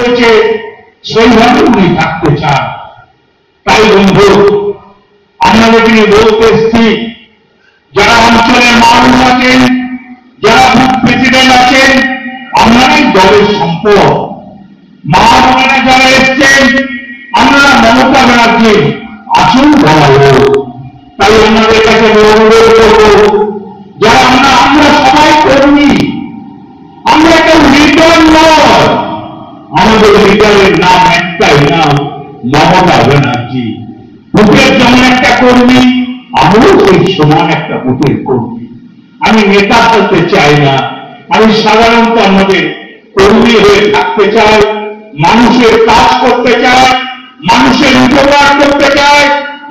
হয়েছে সেইভাবে উনি থাকতে চান। তাই বন্ধু, আপনাদেরকে বলতে এসছি, যারা অঞ্চলের মানুষ আছেন, যারা বুথ প্রেসিডেন্ট আছেন, আপনারাই দলের সম্পদ। মা বোনেরা যারা এসছেন, আপনারা মমতা ব্যানার্জি আসুন বলা হোক। তাই আমাদের কাছে অনুরোধ করবো, যারা আমরা সবাই কর্মী, আমরা কেউ লিডার নয়, আমাদের লিডারের নাম একটাই, নাম মমতা ব্যানার্জি। বুথের যেমন একটা কর্মী, আমরাও সেই সমান একটা বুথের কর্মী। আমি নেতা হতে চাই না, আমি সাধারণত আমাদের কর্মী হয়ে থাকতে চাই, মানুষের কাজ করতে চাই, মানুষের উপকার করতে চাই,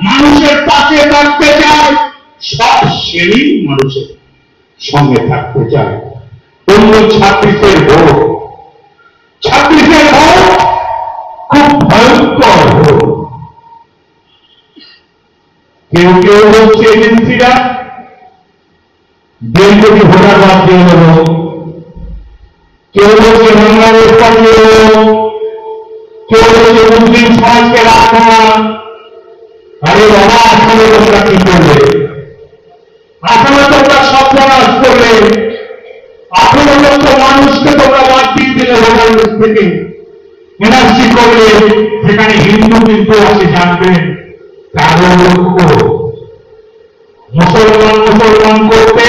মানুষের পাশে থাকতে চাই, সব শ্রেণীর মানুষের সঙ্গে থাকতে চাই। অন্য 26-এর ভোট, 26-এর ভোট খুব ভয়ঙ্কর ভোট। কেউ কেউ বলছে এজেন্সিরা দেড় কোটি ভোটার বাদ দিয়ে দেব, কেউ বলছে বাংলাদেশ পাঠিয়ে দেব, কেউ বলছে মুসলিম সমাজকে রাখবো না। আরে বাবা, আসলে তোমরা কি করবে? আসলে তোমরা সর্বনাশ করবে। আসলে তো মানুষকে তোমরা বাদ দিয়ে দিলে ভোটার লিস্ট থেকে এনআরসি করলে, সেখানে হিন্দু কিন্তু আছে জানবেন, কারো লক্ষ্য মুসলমান করতে,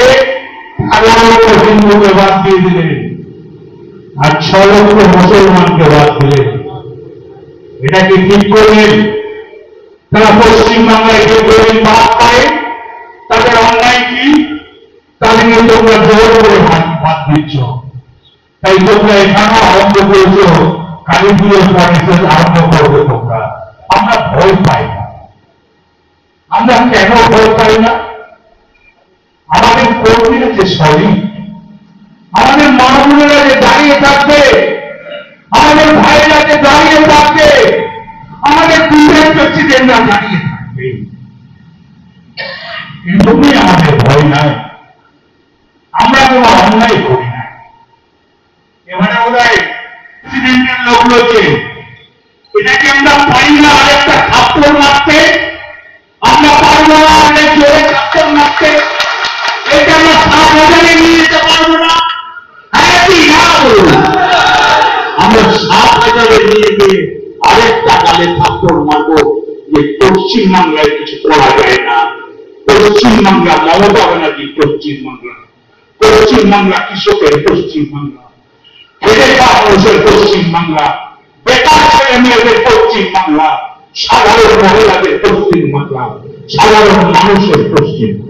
কারো লক্ষ্য হিন্দুকে বাদ দিয়ে দিলেন, আর 6 লক্ষ মুসলমানকে বাদ দিলেন। এটা কি ঠিক করলেন? তারা পশ্চিমবাংলায় যে গরিব বাদ করে, তাদের অন্যায় কি? তাদেরকে তোমরা জোর করে বাদ দিচ্ছ। তাই তোমরা এখানেও আরম্ভ করেছ, কালী পুজোর পরে আরম্ভ করবে তোমরা। আমরা ভয় পাই না। আমরা কেন ভয় পাই না? আমাদের কর্মীরা যে সরি, আমাদের মা বোনেরা যে দাঁড়িয়ে থাকবে, আমাদের ভাইয়েরা যে দাঁড়িয়ে থাকবে, আমাদের দুধের প্রেসিডেন্টরা দাঁড়িয়ে থাকবে, এরকমই আমাদের ভয় নাই। আমরা কোনো অন্যায় করি না। এবারে বোধহয় প্রেসিডেন্টের লোক রয়েছে, এটাকে আমরা পারি না আরেকটা থাপ্পড় মারতে, আমরা পারবো না অনেক জোরে থাপ্পড় মারতে, এটা আমরা 7,000-এ নিয়ে যেতে পারবো না। হ্যাঁ কি না বলুন? আমরা 7,000-এ নিয়ে গিয়ে আরেকটা গালে থাপ্পড় মারবো যে পশ্চিমবাংলায় কিছু করা যায় না। পশ্চিমবাংলা মমতা ব্যানার্জি, পশ্চিমবাংলা, পশ্চিমবাংলা কৃষকের পশ্চিমবাংলা, খেটে খাওয়া মানুষের পশ্চিমবাংলা, বেকার ছেলে মেয়েদের পশ্চিমবাংলা, সাধারণ মহিলাদের পশ্চিমবাংলা, সাধারণ মানুষের পশ্চিমবাংলা।